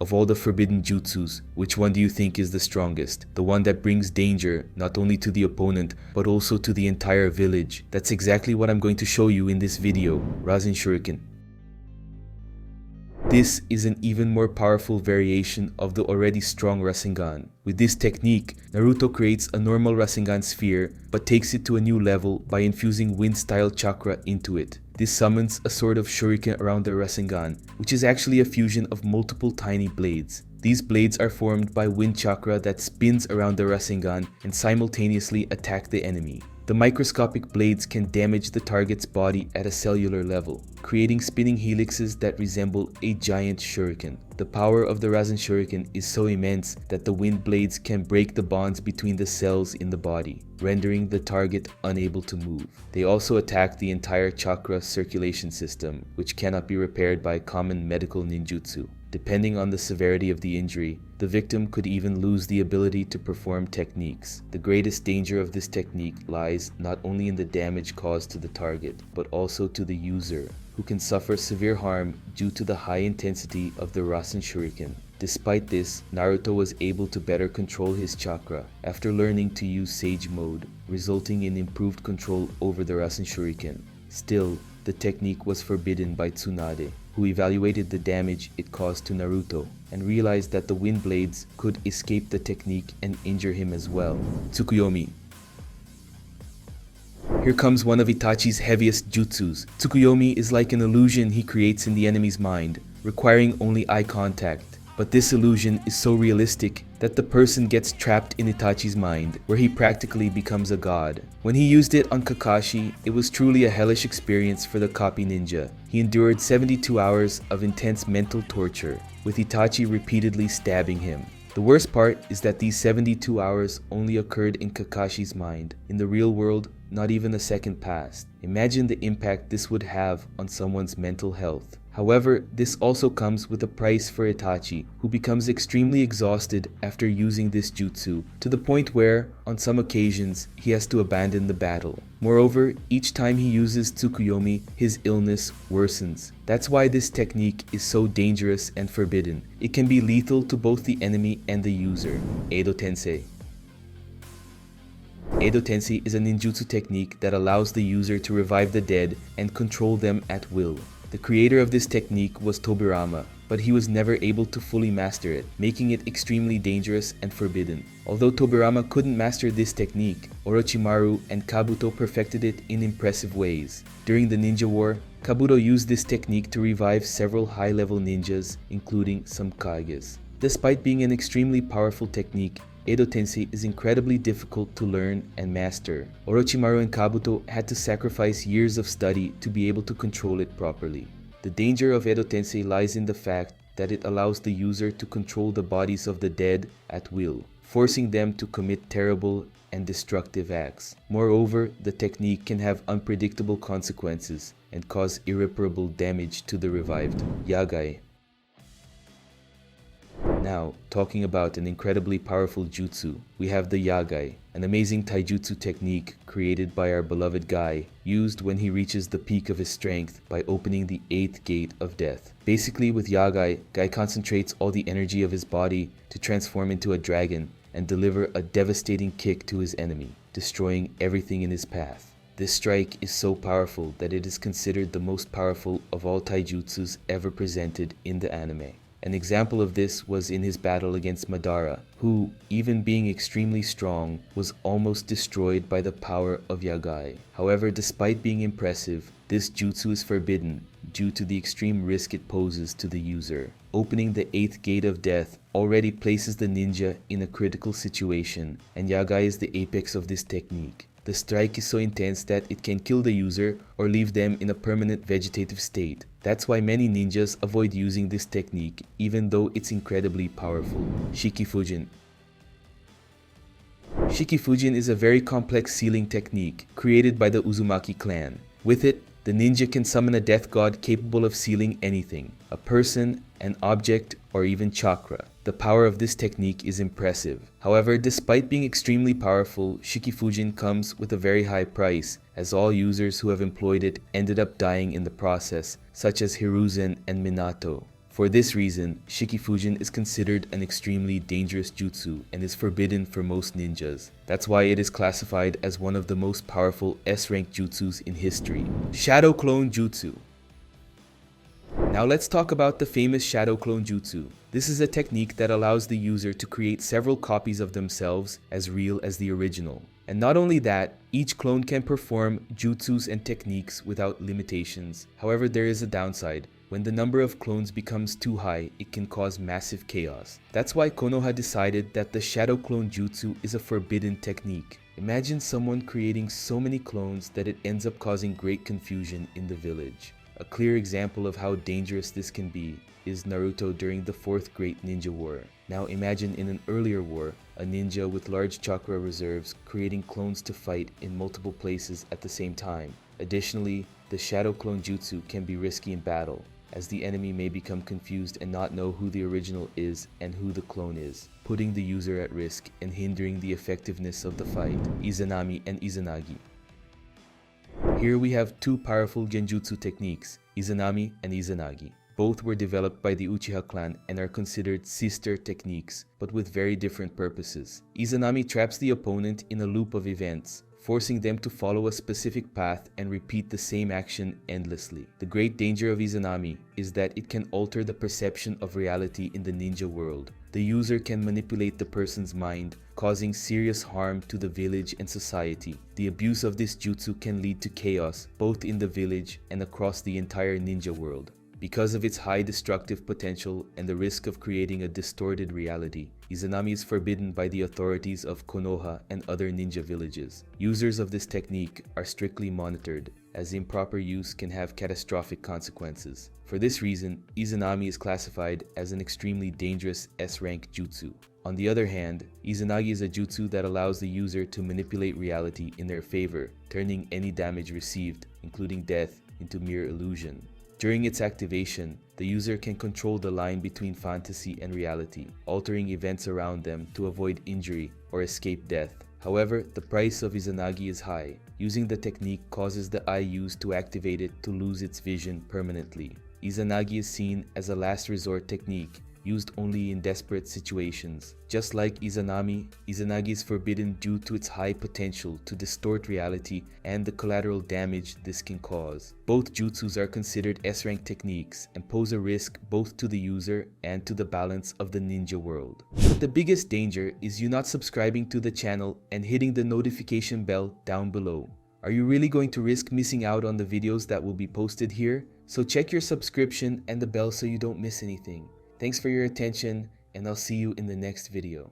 Of all the forbidden jutsus, which one do you think is the strongest? The one that brings danger not only to the opponent, but also to the entire village. That's exactly what I'm going to show you in this video, Rasenshuriken. This is an even more powerful variation of the already strong Rasengan. With this technique, Naruto creates a normal Rasengan sphere, but takes it to a new level by infusing wind-style chakra into it. This summons a sort of shuriken around the Rasengan, which is actually a fusion of multiple tiny blades. These blades are formed by wind chakra that spins around the Rasengan and simultaneously attack the enemy. The microscopic blades can damage the target's body at a cellular level, creating spinning helixes that resemble a giant shuriken. The power of the Rasenshuriken is so immense that the wind blades can break the bonds between the cells in the body, rendering the target unable to move. They also attack the entire chakra circulation system, which cannot be repaired by common medical ninjutsu. Depending on the severity of the injury, the victim could even lose the ability to perform techniques. The greatest danger of this technique lies not only in the damage caused to the target, but also to the user, who can suffer severe harm due to the high intensity of the Rasenshuriken. Despite this, Naruto was able to better control his chakra after learning to use Sage Mode, resulting in improved control over the Rasenshuriken. Still, the technique was forbidden by Tsunade, who evaluated the damage it caused to Naruto and realized that the wind blades could escape the technique and injure him as well. Tsukuyomi. Here comes one of Itachi's heaviest jutsus. Tsukuyomi is like an illusion he creates in the enemy's mind, requiring only eye contact. But this illusion is so realistic that the person gets trapped in Itachi's mind, where he practically becomes a god. When he used it on Kakashi, it was truly a hellish experience for the copy ninja. He endured 72 hours of intense mental torture, with Itachi repeatedly stabbing him. The worst part is that these 72 hours only occurred in Kakashi's mind. In the real world, not even a second passed. Imagine the impact this would have on someone's mental health. However, this also comes with a price for Itachi, who becomes extremely exhausted after using this jutsu, to the point where, on some occasions, he has to abandon the battle. Moreover, each time he uses Tsukuyomi, his illness worsens. That's why this technique is so dangerous and forbidden. It can be lethal to both the enemy and the user. Edo Tensei. Edo Tensei is a ninjutsu technique that allows the user to revive the dead and control them at will. The creator of this technique was Tobirama, but he was never able to fully master it, making it extremely dangerous and forbidden. Although Tobirama couldn't master this technique, Orochimaru and Kabuto perfected it in impressive ways. During the Ninja War, Kabuto used this technique to revive several high-level ninjas, including some Kages. Despite being an extremely powerful technique, Edo Tensei is incredibly difficult to learn and master. Orochimaru and Kabuto had to sacrifice years of study to be able to control it properly. The danger of Edo Tensei lies in the fact that it allows the user to control the bodies of the dead at will, forcing them to commit terrible and destructive acts. Moreover, the technique can have unpredictable consequences and cause irreparable damage to the revived. Yagai. Now, talking about an incredibly powerful jutsu, we have the Yagai, an amazing taijutsu technique created by our beloved Gai, used when he reaches the peak of his strength by opening the 8th gate of death. Basically, with Yagai, Gai concentrates all the energy of his body to transform into a dragon and deliver a devastating kick to his enemy, destroying everything in his path. This strike is so powerful that it is considered the most powerful of all taijutsus ever presented in the anime. An example of this was in his battle against Madara, who, even being extremely strong, was almost destroyed by the power of Yagai. However, despite being impressive, this jutsu is forbidden due to the extreme risk it poses to the user. Opening the 8th gate of death already places the ninja in a critical situation, and Yagai is the apex of this technique. The strike is so intense that it can kill the user or leave them in a permanent vegetative state. That's why many ninjas avoid using this technique even though it's incredibly powerful. Shiki Fuujin. Shiki Fuujin is a very complex sealing technique created by the Uzumaki clan. With it, the ninja can summon a death god capable of sealing anything, a person, an object, or even chakra. The power of this technique is impressive. However, despite being extremely powerful, Shiki Fuujin comes with a very high price, as all users who have employed it ended up dying in the process, such as Hiruzen and Minato. For this reason, Shiki Fuujin is considered an extremely dangerous jutsu and is forbidden for most ninjas. That's why it is classified as one of the most powerful S-rank jutsus in history. Shadow Clone Jutsu. Now let's talk about the famous Shadow Clone Jutsu. This is a technique that allows the user to create several copies of themselves as real as the original. And not only that, each clone can perform jutsus and techniques without limitations. However, there is a downside. When the number of clones becomes too high, it can cause massive chaos. That's why Konoha decided that the Shadow Clone Jutsu is a forbidden technique. Imagine someone creating so many clones that it ends up causing great confusion in the village. A clear example of how dangerous this can be is Naruto during the 4th Great Ninja War. Now imagine in an earlier war, a ninja with large chakra reserves creating clones to fight in multiple places at the same time. Additionally, the Shadow Clone Jutsu can be risky in battle, as the enemy may become confused and not know who the original is and who the clone is, putting the user at risk and hindering the effectiveness of the fight. Izanami and Izanagi. Here we have two powerful genjutsu techniques, Izanami and Izanagi. Both were developed by the Uchiha clan and are considered sister techniques, but with very different purposes. Izanami traps the opponent in a loop of events, forcing them to follow a specific path and repeat the same action endlessly. The great danger of Izanami is that it can alter the perception of reality in the ninja world. The user can manipulate the person's mind, causing serious harm to the village and society. The abuse of this jutsu can lead to chaos, both in the village and across the entire ninja world. Because of its high destructive potential and the risk of creating a distorted reality, Izanami is forbidden by the authorities of Konoha and other ninja villages. Users of this technique are strictly monitored, as improper use can have catastrophic consequences. For this reason, Izanami is classified as an extremely dangerous S-rank jutsu. On the other hand, Izanagi is a jutsu that allows the user to manipulate reality in their favor, turning any damage received, including death, into mere illusion. During its activation, the user can control the line between fantasy and reality, altering events around them to avoid injury or escape death. However, the price of Izanagi is high. Using the technique causes the eye used to activate it to lose its vision permanently. Izanagi is seen as a last resort technique, used only in desperate situations. Just like Izanami, Izanagi is forbidden due to its high potential to distort reality and the collateral damage this can cause. Both jutsus are considered S-rank techniques and pose a risk both to the user and to the balance of the ninja world. But the biggest danger is you not subscribing to the channel and hitting the notification bell down below. Are you really going to risk missing out on the videos that will be posted here? So check your subscription and the bell so you don't miss anything. Thanks for your attention, and I'll see you in the next video.